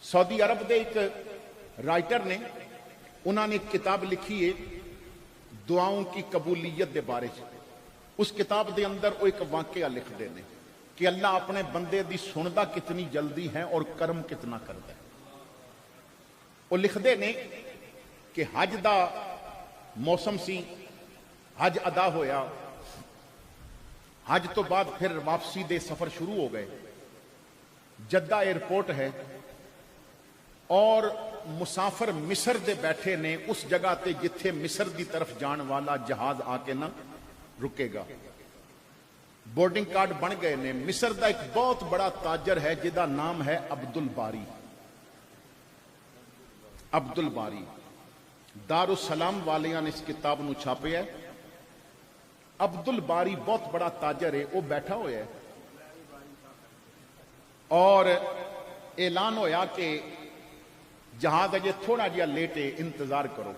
Saudi अरब के एक writer ने उन्होंने एक किताब लिखी है दुआओं की कबूलियत के बारे में। उस किताब के अंदर वो एक वाकया लिखते हैं कि अल्लाह अपने बंदे की सुनता कितनी जल्दी है और कर्म कितना करता है। वो लिखते ने कि हज का मौसम सी, हज अदा होया, हज तो बाद फिर वापसी के सफर शुरू हो गए। जद्दा एयरपोर्ट है और मुसाफिर मिस्र दे बैठे ने उस जगह ते जिथे मिस्र की तरफ जाने वाला जहाज आके ना रुकेगा। बोर्डिंग कार्ड बन गए ने। मिस्र का एक बहुत बड़ा ताजर है जिसका नाम है अब्दुल बारी। अब्दुल बारी दारुसलाम वालियां ने इस किताब को छापे है। अब्दुल बारी बहुत बड़ा ताजर है, वो बैठा हुआ है और ऐलान होया कि जहाज अजे थोड़ा जिहा लेट है, इंतजार करो।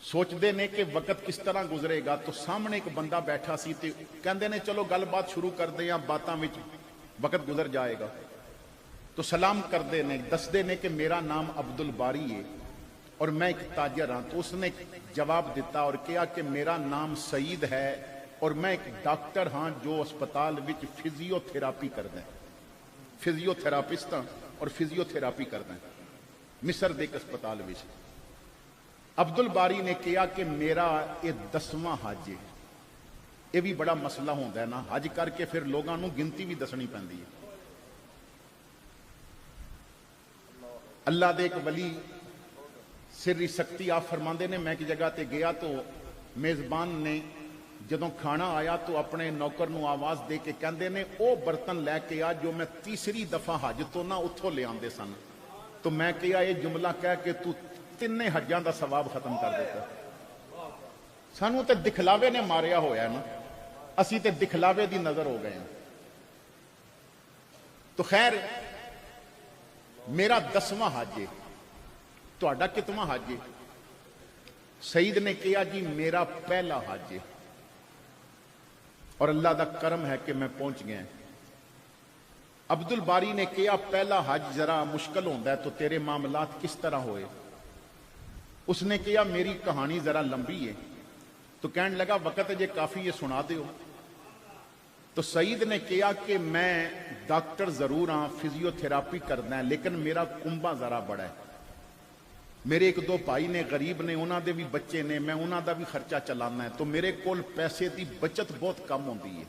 सोचते ने कि वक्त किस तरह गुजरेगा, तो सामने एक बंदा बैठा सी ते कहंदे ने चलो गलबात शुरू करते हैं, बातों में वक्त गुजर जाएगा। तो सलाम करते ने, दसते ने कि मेरा नाम अब्दुल बारी है और मैं एक ताजर हाँ। तो उसने जवाब दिता और कहा कि मेरा नाम सईद है और मैं एक डॉक्टर हाँ जो अस्पताल विच फिजियोथेरापी करदा है। फिजियोथेरापिस्ट हाँ और फिजियोथेरापी करदा है मिस्र के एक अस्पताल विच। अब्दुल बारी ने कहा कि मेरा ये 10वां हज है। यह भी बड़ा मसला होता है ना, हज करके फिर लोगों को गिनती भी दसनी पैंदी है। अल्लाह दे एक वली सिरी शक्ति आप फरमाते ने, मैं एक जगह ते गया तो मेजबान ने जदों खाना आया तो अपने नौकर नूं आवाज दे के कहंदे ने वो बर्तन लैके आ जो मैं तीसरी दफा हज तो ना उथों ले आंदे सन। तो मैं कहा यह जुमला कह के तू तिन्ने हजां का सवाब खत्म कर दिता। सानू तो दिखलावे ने मारिया होया ना, असी तो दिखलावे की नजर हो गए। तो खैर मेरा 10वां हज है, तुहाडा कितवां हज है? सईद ने कहा जी मेरा पहला हज है और अल्लाह का करम है कि मैं पहुंच गया। अब्दुल बारी ने कहा पहला हज जरा मुश्किल होता है तो तेरे मामलात किस तरह होए? उसने कहा मेरी कहानी जरा लंबी है। तो कहने लगा वक़्त जे काफी है, सुना दो। तो सईद ने कहा कि मैं डॉक्टर जरूर हाँ, फिजियोथेरापी करना है, लेकिन मेरा कुंबा जरा बड़ा है। मेरे एक दो भाई ने गरीब ने, उन्होंने भी बच्चे ने, मैं उन्होंने भी खर्चा चलाना है। तो मेरे को पैसे की बचत बहुत कम होती है।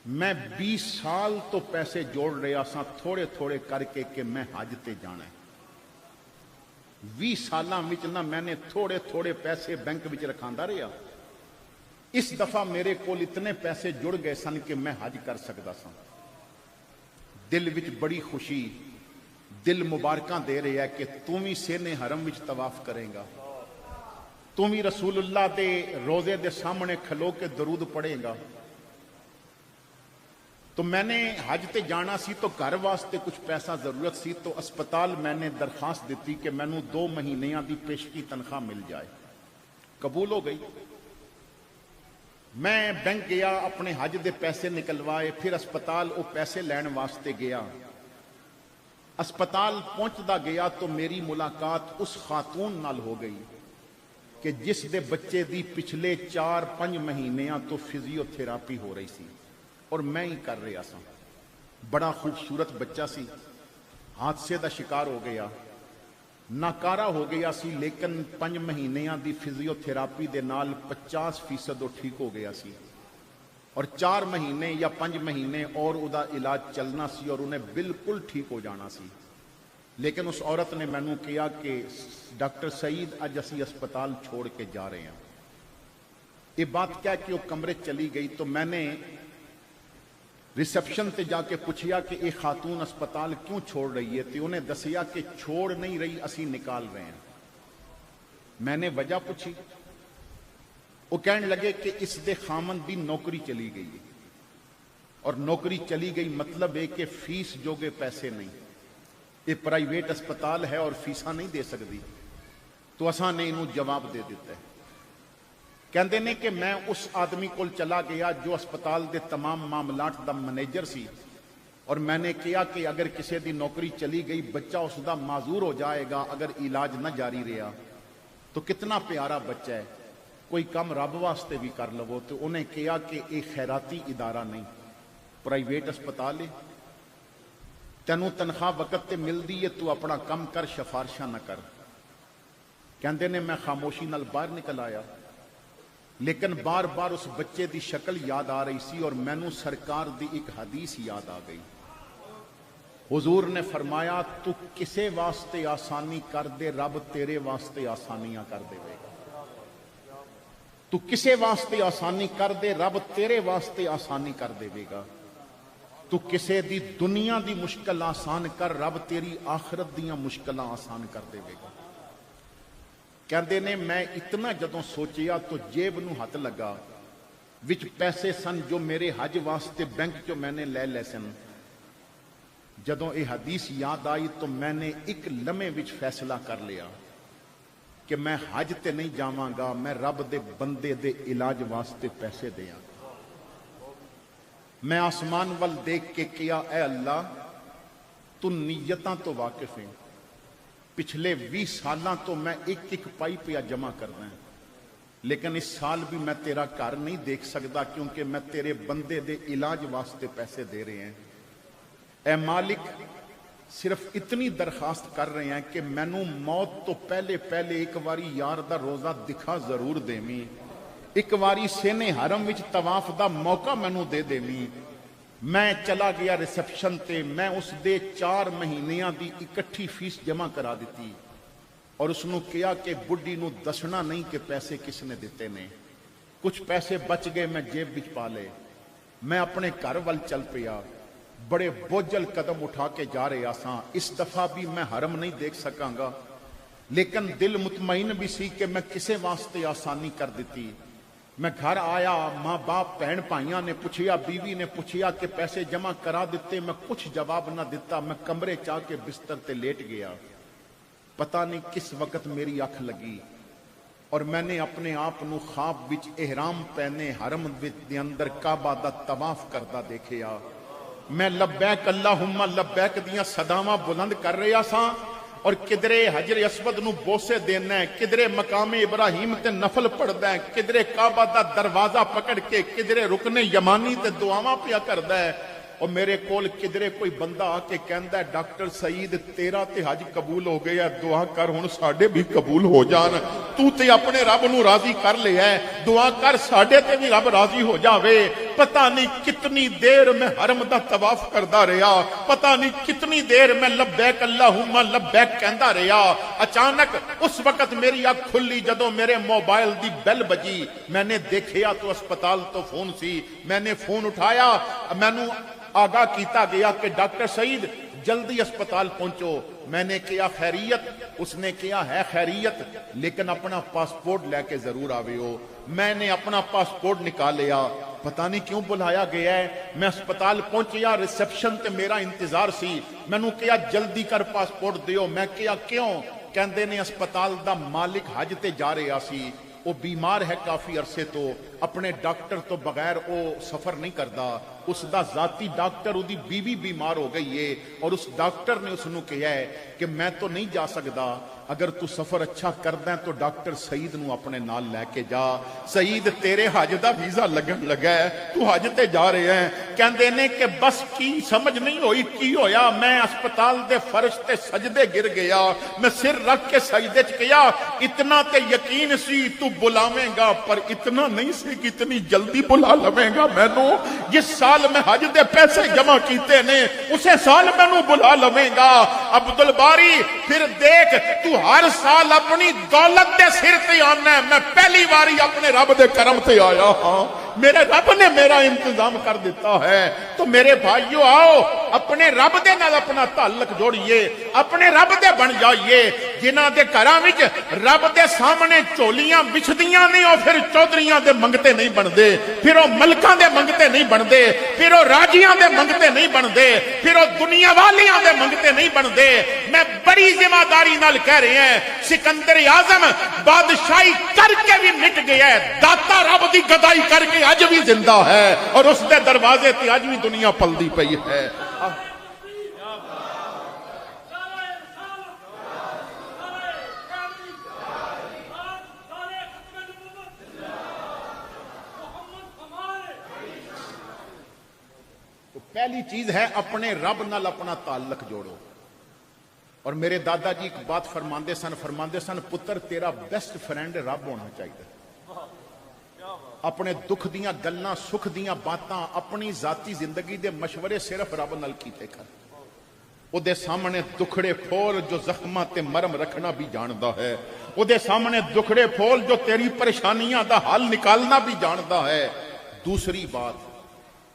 मैं 20 साल तो पैसे जोड़ रहा सा थोड़े थोड़े करके कि मैं हज ते जाना है। 20 साल ना मैंने थोड़े थोड़े पैसे बैंक में रखांदा रहा। इस दफा मेरे को इतने पैसे जुड़ गए सन कि मैं हज कर सकता सा। दिल विच बड़ी खुशी, दिल मुबारकां दे रहा है कि तू भी सेने हरम विच तवाफ करेगा, तू भी रसूलुल्लाह दे रोजे दे सामने खलो के दरूद पढ़ेगा। तो मैंने हज ते जाना सी तो घर वास्ते कुछ पैसा जरूरत सी। तो अस्पताल मैंने दरखास्त दी कि मैनू 2 महीनों की पेशगी तनख्वाह मिल जाए। कबूल हो गई। मैं बैंक गया, अपने हज के पैसे निकलवाए, फिर अस्पताल वो पैसे लैन वास्ते गया। अस्पताल पहुंचता गया तो मेरी मुलाकात उस खातून नाल हो गई कि जिस दे बच्चे दी पिछले 4-5 महीनों तो फिजियोथेरापी हो रही सी और मैं ही कर रहा सा। बड़ा खूबसूरत बच्चा सी, हादसे का शिकार हो गया, नाकारा हो गया सी, लेकिन 5 महीनों की फिजियोथेरापी के नाल 50% ठीक हो गया सी और 4 महीने या 5 महीने और उसका इलाज चलना सी और उन्हें बिल्कुल ठीक हो जाना सी। लेकिन उस औरत ने मैनू कहा कि डॉक्टर सईद अज असी अस्पताल छोड़ के जा रहे हैं। ये बात कह के वो कमरे चली गई। तो मैंने रिसेप्शन से जाके पूछा कि ये खातून अस्पताल क्यों छोड़ रही है? तो उन्हें दसिया कि छोड़ नहीं रही, असी निकाल रहे हैं। मैंने वजह पूछी। वो कहने लगे कि इस दे खामन की नौकरी चली गई है और नौकरी चली गई मतलब है कि फीस जोगे पैसे नहीं, ये प्राइवेट अस्पताल है और फीसा नहीं दे सकती। तो असा ने इनू जवाब दे दिता है। कहते ने कि मैं उस आदमी को चला गया जो अस्पताल के तमाम मामलात का मैनेजर सी اور میں نے کیا کہ اگر کسی دی نوکری چلی گئی بچہ اس دا معذور ہو جائے گا اگر علاج نہ جاری رہا تو کتنا پیارا بچہ ہے، کوئی کم رب واسطے بھی کر لو. تو انہیں کیا کہ ایک خیراتی ادارہ نہیں، پرائیویٹ اسپتال ہے، تینوں تنخواہ وقت تے ملدی ہے، تو اپنا کم کر، سفارشاں نہ کر. کہندے نے میں خاموشی نال باہر نکل آیا، لیکن بار بار اس بچے دی شکل یاد آ رہی سی اور مینوں سرکار دی ایک حدیث یاد آ گئی. حضور نے فرمایا تو کسے واسطے آسانی کر دے رب تیرے واسطے آسانیاں کر دے گا. تو کسے واسطے آسانی کر دے رب تیرے واسطے آسانی کر دے گا. تو کسے دی دنیا دی مشکل آسان کر رب تیری آخرت دیاں مشکلاں آسان کر دے گا. کہندے نے میں اتنا جدوں سوچیا تو جیب نو ہاتھ لگا، وچ پیسے سن جو میرے حج واسطے بینک چوں میں نے لے سن. جدوں یہ حدیث یاد آئی تو میں نے ایک لمحے وچ فیصلہ کر لیا کہ میں حج تے نہیں جاواں گا، میں رب دے بندے دے علاج واسطے پیسے دیاں. میں آسمان ول دیکھ کے کیا اے اللہ تو نیتاں تو واقف ہیں، پچھلے 20 سالاں تو میں ایک پائی پیا جمع کرنا ہے، لیکن اس سال بھی میں تیرا گھر نہیں دیکھ سکتا کیونکہ میں تیرے بندے دے علاج واسطے پیسے دے رہے ہیں. اے مالک صرف اتنی درخواست کر رہے ہیں کہ مینوں موت تو پہلے ایک واری یار دا روزہ دکھا ضرور دیویں، ایک واری سینے حرم وچ طواف دا موقع مینوں دے دیویں. میں چلا گیا ریسپشن تے، میں اس دے 4 مہینیاں دی اکٹھی فیس جمع کرا دیتی اور اس نو کیا کہ بڈی نو دسنا نہیں کہ پیسے کس نے دیتے نے. کچھ پیسے بچ گئے میں جیب وچ پا لے. میں اپنے گھر ول چل پیا، بڑے بوجھل قدم اٹھا کے جا رہے آساں. اس دفعہ بھی میں حرم نہیں دیکھ سکاں گا، لیکن دل مطمئن بھی سی کہ میں کسے واسطے آسانی کر دیتی. میں گھر آیا، ماں باپ بہن بھائیاں نے پوچھیا، بیوی نے پوچھیا کہ پیسے جمع کرا دیتے. میں کچھ جواب نہ دیتا، میں کمرے چاہ کے بستر تے لیٹ گیا. پتہ نہیں کس وقت میری اکھ لگی اور میں نے اپنے آپ نو خواب وچ احرام پہنے حرم دے اندر کعبہ دا طواف کردا دیکھیا. میں لبیک اللہم لبیک دیاں صداواں بلند کر رہا ساں اور کدرے حجر اسود نو بوسے دینا ہے، کدرے مقام ابراہیم تے نفل پڑھدا ہے، کدرے کعبہ دا دروازہ پکڑ کے کدرے رکن یمانی تے دعاواں پیا کردا ہے. اور میرے کول کدرے کوئی بندہ آ کے کہندا ہے ڈاکٹر سعید تیرا تے حج قبول ہو گیا، دعا کر ہن ساڈے بھی قبول ہو جان. تو تے اپنے رب نو راضی کر لیا ہے، دعا کر ساڈے تے بھی رب راضی ہو جاوے. پتہ نہیں کتنی دیر میں حرم دا طواف کردا رہا، پتہ نہیں کتنی دیر میں لبیک اللہم لبیک کہندا رہا. اچانک اس وقت میری آنکھ کھلی جدوں میرے موبائل دی بیل بجی. میں نے دیکھیا تو اسپتال تو فون سی. میں نے فون اٹھایا، مینوں آگاہ کیتا گیا کہ ڈاکٹر سعید جلدی اسپتال پہنچو. میں نے کیا خیریت؟ اس نے کیا ہے خیریت لیکن اپنا پاسپورٹ لے کے ضرور آوے ہو. میں نے اپنا پاسپورٹ نکال لیا. پتہ نہیں کیوں بلایا گیا ہے. میں اسپتال پہنچیا، ریسپشن تے میرا انتظار سی. میں نے کیا جلدی کر پاسپورٹ دیو. میں کیا کیوں؟ کہندے نے اسپتال دا مالک حج تے جا رہا سی، وہ بیمار ہے کافی عرصے تو، اپنے ڈاکٹر تو بغیر وہ سفر نہیں کردا. اس دا ذاتی ڈاکٹر دی بیوی بیمار ہو گئی ہے اور اس ڈاکٹر نے اس نو کہا ہے کہ میں تو نہیں جا سکدا، اگر تو سفر اچھا کردا ہے تو ڈاکٹر سعید نو اپنے نال لے کے جا. سعید تیرے حج دا ویزا لگن لگا ہے، تو حج تے جا رہے ہیں. کہندے نے کہ بس کی سمجھ نہیں ہوئی کی ہویا. میں اسپتال دے فرش تے سجدے گر گیا. میں سر رکھ کے سجدے چ کیا. اتنا تے یقین سی تو بلاویں گا، پر اتنا نہیں سی کہ اتنی جلدی بلا لویں گا. مینوں جس سال میں حج دے پیسے جمع کیتے نے اسے سال مینوں بلا لویں گا. عبدالباری پھر دیکھ تو ہر سال اپنی دولت دے سر تے آنا ہے. میں پہلی باری اپنے رب دے کرم تے آیا ہاں. میرے رب نے میرا انتظام کر دیتا ہے. تو میرے بھائیو آؤ اپنے رب دے نال اپنا تعلق جوڑیے، اپنے رب دے بن جائیے. جنہاں دے گھراں وچ رب دے سامنے چولیاں بچھدیاں نہیں، او پھر چودھریاں دے منگتے نہیں بندے، پھر او ملکاں دے منگتے نہیں بندے، پھر او راجیاں دے منگتے نہیں بندے، پھر او دنیا والیاں دے منگتے نہیں بندے. میں بڑی ذمہ داری نال کہہ رہے ہیں سکندر اعظم بادشاہی کر کے بھی مٹ گیا ہے، داتا رب دی گدائی کر کے اج بھی زندہ ہے اور اس دے دروازے تے اج بھی دنیا پلدی پئی ہے. पहली चीज है अपने रब नाल अपना ताल्लुक जोड़ो। और मेरे दादा जी एक बात फरमाते सन पुत्र तेरा बेस्ट फ्रेंड रब होना चाहिए। अपने दुख दियां गल्लां सुख दियां बातां अपनी जाती जिंदगी दे मशवरे सिर्फ रब नाल कीते कर। ਉਹਦੇ ਸਾਹਮਣੇ ਦੁਖੜੇ ਫੋਲ ਜੋ ਜ਼ਖਮਾਂ ਤੇ ਮਰਮ ਰੱਖਣਾ ਵੀ ਜਾਣਦਾ ਹੈ। ਉਹਦੇ ਸਾਹਮਣੇ ਦੁਖੜੇ ਫੋਲ ਜੋ ਤੇਰੀ ਪਰੇਸ਼ਾਨੀਆਂ ਦਾ ਹੱਲ ਨਿਕਾਲਣਾ ਵੀ ਜਾਣਦਾ ਹੈ। दूसरी बात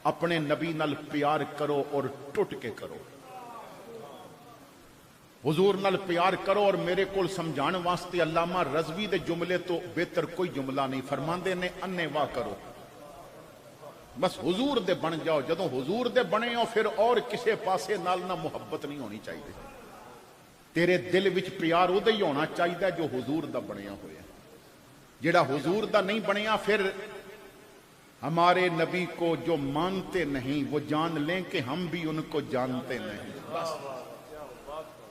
अपने नबी नाल प्यार करो और टुट के करो। हुजूर नाल प्यार करो। और मेरे को समझाने वास्ते अल्लामा रज़वी दे जुमले तो बेहतर कोई जुमला नहीं। फरमांदे ने अन्ने वाह करो, बस हुजूर दे बन जाओ। जदों हुजूर दे बने हो फिर और किसी पासे नाल ना मुहब्बत नहीं होनी चाहिए। तेरे दिल विच प्यार उदे ही होना चाहिए जो हुजूर दा बनया होया। जेड़ा हुजूर दा नहीं बनया फिर हमारे नबी को जो मानते नहीं वो जान लें कि हम भी उनको जानते नहीं। बस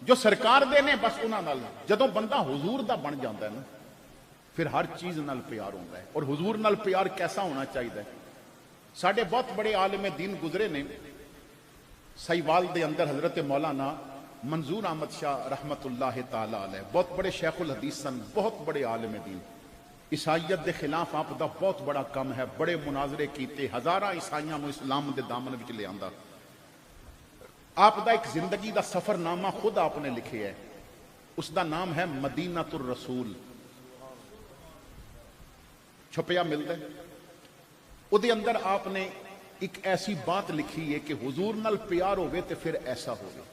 जो सरकार दे ने बस उन्हां नाल जदों बंदा हुजूर दा बन जाता है ना फिर हर चीज नाल प्यार होता है। और हुजूर नाल प्यार कैसा होना चाहिए? साडे बहुत बड़े आलिम दीन गुजरे ने। सहीवाल दे अंदर हजरत मौलाना मंजूर अहमद शाह रहमतुल्लाह ताला अलैह बहुत बड़े शेखुल हदीस सन, बहुत बड़े आलिम दीन। ईसाईयत के खिलाफ आप दा बहुत बड़ा कम है। बड़े मुनाजरे किए, हजारां ईसाइयां नूं इस्लाम के दामन विच लिआंदा। आप दा एक जिंदगी का सफरनामा खुद आपने लिखे है। उसका नाम है मदीनातुर रसूल। छुपिया मिलता है। उहदे अंदर आपने एक ऐसी बात लिखी है कि हुजूर नाल प्यार होवे ते फिर ऐसा होवे।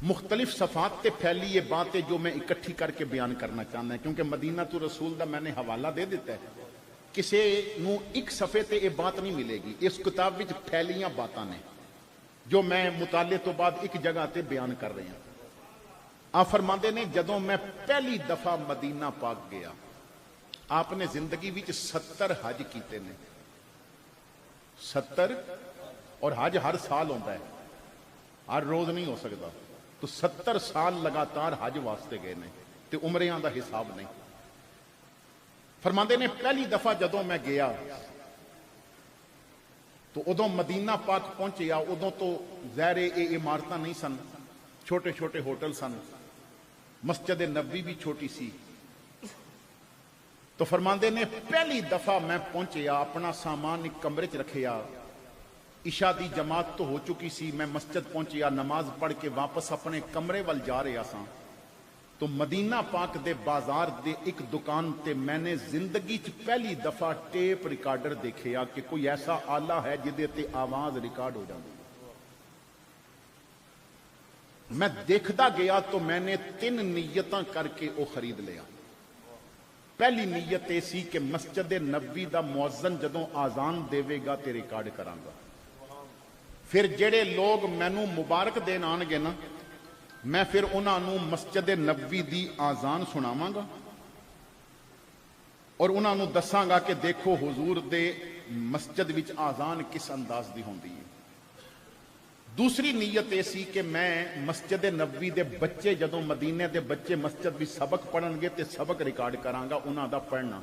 मुख्तलिफ सफात से फैली ये बातें जो मैं इकट्ठी करके बयान करना चाहना है, क्योंकि मदीना तो रसूल का मैंने हवाला दे दिता है। किसी नूं एक सफ़े ते ये बात नहीं मिलेगी। इस किताब विच फैलियां बातां ने जो मैं मुताले तो बाद एक जगह ते बयान कर रहा हूं। आप फरमाते ने जदों मैं पहली दफा मदीना पाक गया, आपने जिंदगी विच 70 हज कीते ने। 70 और हज हर साल होता है, हर रोज नहीं हो सकता। तो 70 साल लगातार हज वास्ते गए ने ते उमरियां दा हिसाब नहीं। फरमाते ने पहली दफा जदों मैं गया तो उदों मदीना पाक पहुंचे, उदों तो ज़ाहिर ये इमारत नहीं सन, छोटे छोटे होटल सन। मस्जिद नबी भी छोटी सी। तो फरमाते ने पहली दफा मैं पहुंचा, अपना सामान एक कमरे च रखिया। इशा दी जमात तो हो चुकी सी। मैं मस्जिद पहुंचा, नमाज पढ़ के वापस अपने कमरे वाल जा रहा सा तो मदीना पाक दे बाजार दे एक दुकान ते मैंने जिंदगी च पहली दफा टेप रिकॉर्डर देखा कि कोई ऐसा आला है जिदे ते आवाज रिकॉर्ड हो जाती। मैं देखता गया तो मैंने 3 नीयतां करके वो खरीद लिया। पहली नीयत यह सी कि मस्जिद नबी दा मुअज्जिन जदों आजान देवेगा ते रिकॉर्ड करांगा। फिर जेड़े लोग मैनू मुबारक देन आनगे ना, मैं फिर उन्होंने मस्जिद नबी दी आजान सुनावांगा और उन्होंने दसांगा कि देखो हुजूर दे मस्जिद विच आजान किस अंदाज दी होंदी है। दूसरी नीयत यह सी कि मैं मस्जिद नबी दे बच्चे जदों मदीने दे बच्चे मस्जिद भी सबक पढ़नगे ते सबक रिकॉर्ड करांगा उन्हां दा पढ़ना।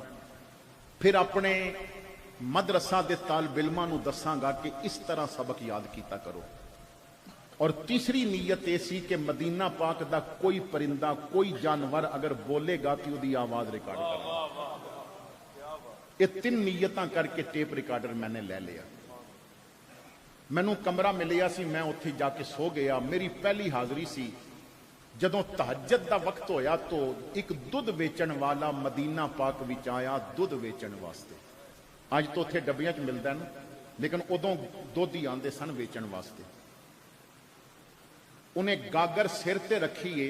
फिर अपने मदरसा दे तालिब इल्मां नूं दसांगा कि इस तरह सबक याद कीता करो। और तीसरी नीयत यह सी कि मदीना पाक दा कोई परिंदा कोई जानवर अगर बोलेगा तो उसकी आवाज रिकॉर्ड करांगा। ये 3 नीयतां करके टेप रिकॉर्डर मैंने ले लिया। मैनू कमरा मिलिया सी, मैं उत्थे जाके सो गया। मेरी पहली हाजरी सी। जदों तहज्जुद दा वक्त होया तो एक दुध वेचण वाला मदीना पाक विच आया दुध वेचण वास्ते। अज तो उत्थे डब्बियां च मिलदा है ना, लेकिन उदों दुध ही आंदे सन वेचण वास्ते। उन्हें गागर सिर ते रखीए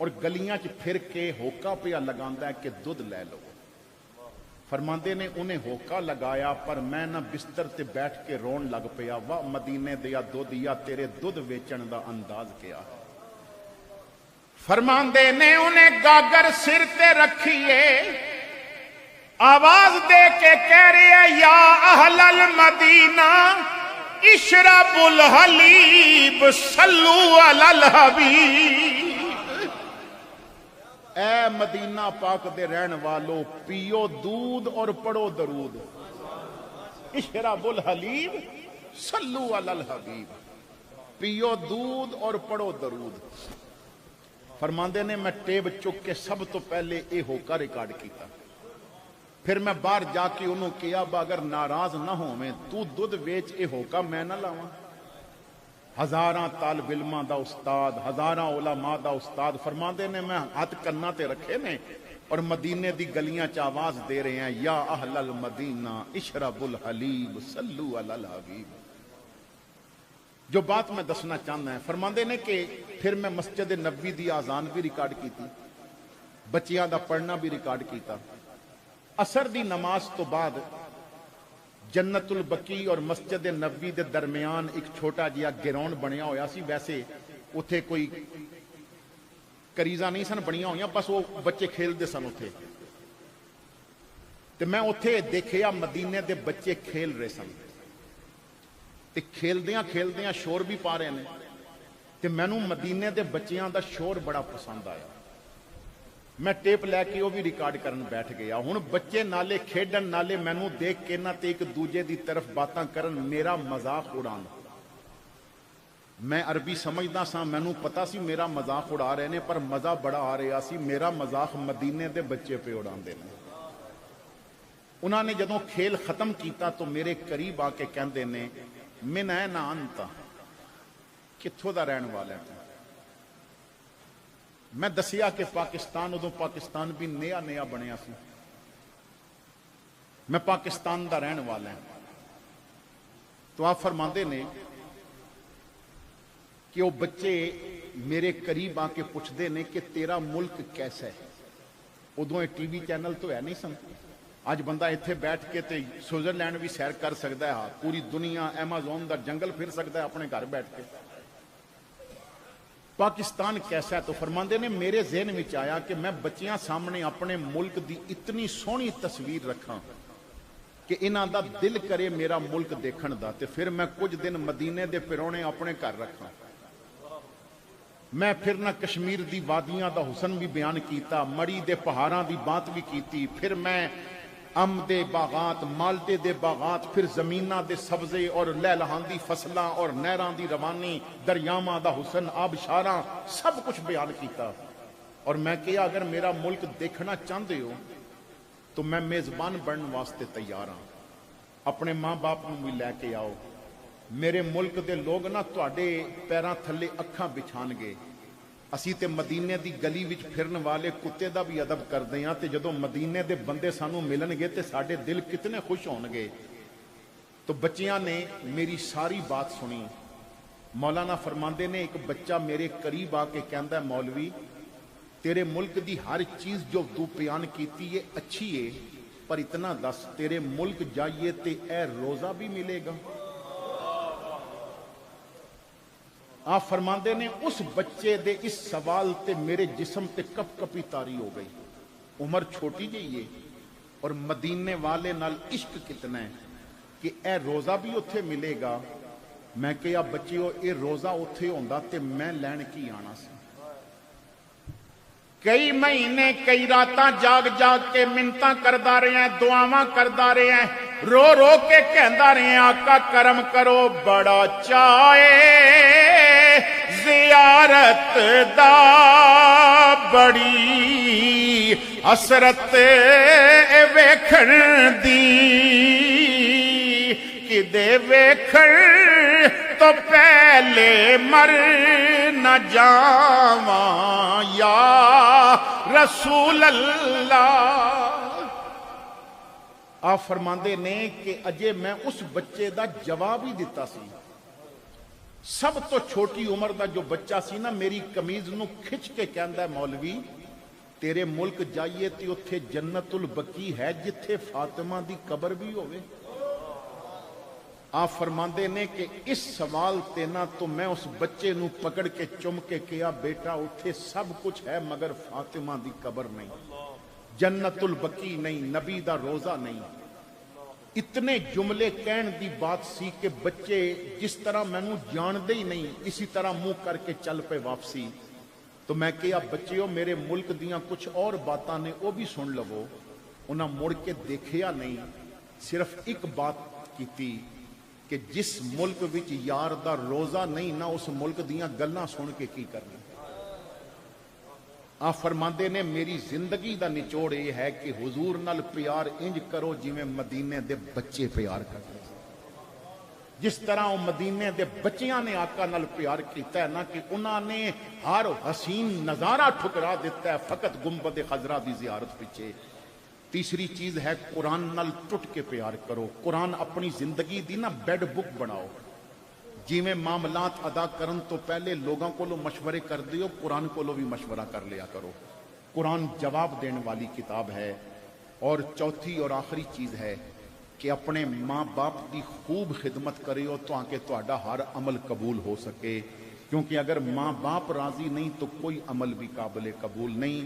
और गलियां च फिर के होका पिया लगांदा है कि दुध लै लो। फरमांदे ने उन्हें होका लगाया पर मैं ना बिस्तर ते बैठ के रोन लग पिया। वाह मदीने दिया दुध या तेरे दुध वेचण दा अंदाज क्या। फरमांदे ने उन्हें गागर सिर ते रखीए, आवाज दे के कह रहे या अहलल मदीना इशरबुल हलीब सल्लू अलल हबीब। ऐ मदीना पाक दे रहन वालों पियो दूध और पढ़ो दरूद। इशरबुल हलीब सल्लू अलल हबीब, पियो दूध और पढ़ो दरूद। फरमांदे ने मैं टेब चुक के सब तो पहले ये होका रिकॉर्ड किया, फिर मैं बाहर जाके उन्होंने कहा अगर नाराज ना होवे तू दुध वेच ये होका मैं ना लावां। हजारां तालिब इल्मां दा उस्ताद, हजारां उलमा दा उस्ताद फरमांदे ने मैं हाथ कन्ना ते रखे ने और मदीने दी गलियां च आवाज दे रहे हैं या अहलल मदीना इशरबुल हलीब सल्लू अलल हबीब। जो बात मैं दसना चाहना है, फरमांदे ने कि फिर मैं मस्जिद नबी दी आजान भी रिकॉर्ड की, बच्चियां दा पढ़ना भी रिकॉर्ड किया। असर दी नमाज तो बाद जन्नतुल बकी और मस्जिद नबी दे दरमियान एक छोटा जिहा गिराउंड बनया होया सी। वैसे उत्थे कोई करीजा नहीं सन बनिया हुई, बस वो बच्चे खेलते सन उत्थे। ते मैं उत्थे देखिया मदीने दे बच्चे खेल रहे सन, ते खेलदियां खेलदियां शोर भी पा रहे हैं। ते मैनू मदीने दे बच्चियां दा शोर बड़ा पसंद आया। मैं टेप लैके वो भी रिकॉर्ड करन बैठ गया। हुण बच्चे नाले खेडन नाले मैनू देख के ना ते एक दूजे दी तरफ बातां करन, मेरा मजाक उड़ान। मैं अरबी समझदा सा, मैनू पता सी मेरा मजाक उड़ा रहे ने, पर मजा बड़ा आ रहा सी। मेरा मजाक मदीने दे बच्चे पे उड़ांदे ने। उन्होंने जदों खेल खत्म किया तो मेरे करीब आके कहंदे ने मिन ऐना अंता, कित्थों दा रहन वाला है? मैं दसिया कि पाकिस्तान, उदों पाकिस्तान भी नया नया बनया सी। मैं पाकिस्तान दा रहन वाला है। तो आप फरमांदे ने कि वो बच्चे मेरे करीब आके पूछते ने कि तेरा मुल्क कैसा है। उदों टीवी चैनल तो है नहीं सन। अज बंदा इत्थे बैठ के ते स्विट्जरलैंड भी सैर कर सकता है, पूरी दुनिया एमाजोन का जंगल फिर सकता है अपने घर बैठ के। पाकिस्तान कैसा है? तो फरमांदे ने मेरे जहन में आया कि मैं बच्चियां सामने अपने मुल्क की इतनी सोहनी तस्वीर रखा कि इन्हां दा दिल करे मेरा मुल्क देखण दा, ते फिर मैं कुछ दिन मदीने दे पिरोने अपने घर रखा। मैं फिर ना कश्मीर दी वादियां दा हुसन भी बयान किया, मड़ी दे पहाड़ां दी बात भी की। फिर मैं अम दे बागात, माल्टे दे बागात, फिर जमीना दे सब्जे और लहलहांदी फसलां और नहरां दी रवानी, दरियावां दा हुसन, आबशारां, सब कुछ बयान किया। और मैं कहा अगर मेरा मुल्क देखना चाहते हो तो मैं मेजबान बनने वास्ते तैयार हाँ। अपने माँ बाप को भी लैके आओ। मेरे मुल्क के लोग ना तुहाडे पैरां थले अखां बिछाणगे। असी ते मदीने दी गली विच फिरन वाले कुत्ते दा भी अदब करते हैं, तो जदों मदीने दे बंदे सानू मिलणगे तो साडे दिल कितने खुश होणगे। तो बच्चियां ने मेरी सारी बात सुनी। मौलाना फरमांदे ने एक बच्चा मेरे करीब आके कहंदा है मौलवी तेरे मुल्क दी हर चीज जो तू बयान कीती है अच्छी है, पर इतना दस तेरे मुल्क जाइए ते ए रोजा भी मिलेगा? आप फरमांदे ने उस बच्चे दे इस सवाल ते मेरे जिस्म ते कप कपी तारी हो गई। उम्र छोटी जी है और मदीने वाले नाल इश्क कितना है कि ए रोजा भी उत्थे मिलेगा। मैं कहा बच्चियो ये रोजा उत्थे होंदा ते मैं लैण की आना सी। कई महीने कई रातां जाग जाग के मिन्नतां करदा रहे, दुआवां करदा रहे, रो रो के कहंदा रहे आका करम करो, बड़ा चाहे जियारत दा, बड़ी हसरत वेखण दी, किदे वेखण तो पहले मर न जावा या रसूल अल्लाह। आप फरमांदे ने कि अजे मैं उस बच्चे का जवाब ही दिता सी। सब तो छोटी उम्र का जो बच्चा सी ना मेरी कमीज नू खिंच के कहंदा मौलवी तेरे मुल्क जाइए तो उत्थे जन्नतुल बकी है जिथे फातिमा दी कबर भी होवे। आप फरमांदे ने कि इस सवाल ते ना तो मैं उस बच्चे नू पकड़ के चुम के कहा बेटा उत्थे सब कुछ है मगर फातिमा दी कबर नहीं, जन्नतुल बकी नहीं, नबी दा रोजा नहीं। इतने जुमले कहण दी बात सी कि बच्चे जिस तरह मैनू जानते ही नहीं इसी तरह मुंह करके चल पे वापसी। तो मैं कहा बच्चियों मेरे मुल्क दियां कुछ और बातां ने वो भी सुन लवो। उन्हें मुड़ के देखिया नहीं, सिर्फ एक बात ਕੀਤੀ کہ ਜਿਸ ਮੁਲਕ ਵਿੱਚ ਯਾਰ ਦਾ ਰੋਜ਼ਾ ਨਹੀਂ ਨਾ ਉਸ ਮੁਲਕ ਦੀਆਂ ਗੱਲਾਂ ਸੁਣ ਕੇ ਕੀ ਕਰਨਾ। ਆ ਫਰਮਾਉਂਦੇ ਨੇ ਮੇਰੀ ਜ਼ਿੰਦਗੀ ਦਾ ਨਿਚੋੜ ਇਹ ਹੈ ਕਿ ਹੁਜ਼ੂਰ ਨਾਲ ਪਿਆਰ ਇੰਜ ਕਰੋ ਜਿਵੇਂ ਮਦੀਨੇ ਦੇ ਬੱਚੇ ਪਿਆਰ ਕਰਦੇ। ਜਿਸ ਤਰ੍ਹਾਂ ਉਹ ਮਦੀਨੇ ਦੇ ਬੱਚਿਆਂ ਨੇ ਆਕਾ ਨਾਲ ਪਿਆਰ ਕੀਤਾ ਹੈ ਨਾ ਕਿ ਉਹਨਾਂ ਨੇ ਹਰ ਹਸੀਨ ਨਜ਼ਾਰਾ ਠੁਕਰਾ ਦਿੱਤਾ ਹੈ ਫਕਤ ਗੁੰਬਦ ਖਜ਼ਰਾ ਦੀ ਜ਼ਿਆਰਤ ਪਿੱਛੇ। ਤੀਸਰੀ ਚੀਜ਼ ਹੈ ਕੁਰਾਨ ਨਾਲ ਟੁੱਟ ਕੇ ਪਿਆਰ ਕਰੋ। ਕੁਰਾਨ ਆਪਣੀ ਜ਼ਿੰਦਗੀ ਦੀ ਨਾ ਬੈਡ ਬੁੱਕ ਬਣਾਓ। ਜਿਵੇਂ ਮਾਮਲਾਤ ਅਦਾ ਕਰਨ ਤੋਂ ਪਹਿਲੇ ਲੋਗਾਂ ਕੋਲੋਂ ਮਸ਼ਵਰੇ ਕਰਦੇ ਹੋ, ਕੁਰਾਨ ਕੋਲੋਂ ਵੀ ਮਸ਼ਵਰਾ ਕਰ ਲਿਆ ਕਰੋ। ਕੁਰਾਨ ਜਵਾਬ ਦੇਣ ਵਾਲੀ ਕਿਤਾਬ ਹੈ। اور چوتھی اور آخری چیز ہے کہ اپنے ماں باپ کی خوب خدمت کریو تاکہ تہاڈا ہر عمل قبول ہو سکے، کیونکہ اگر ماں باپ راضی نہیں تو کوئی عمل بھی قابل قبول نہیں۔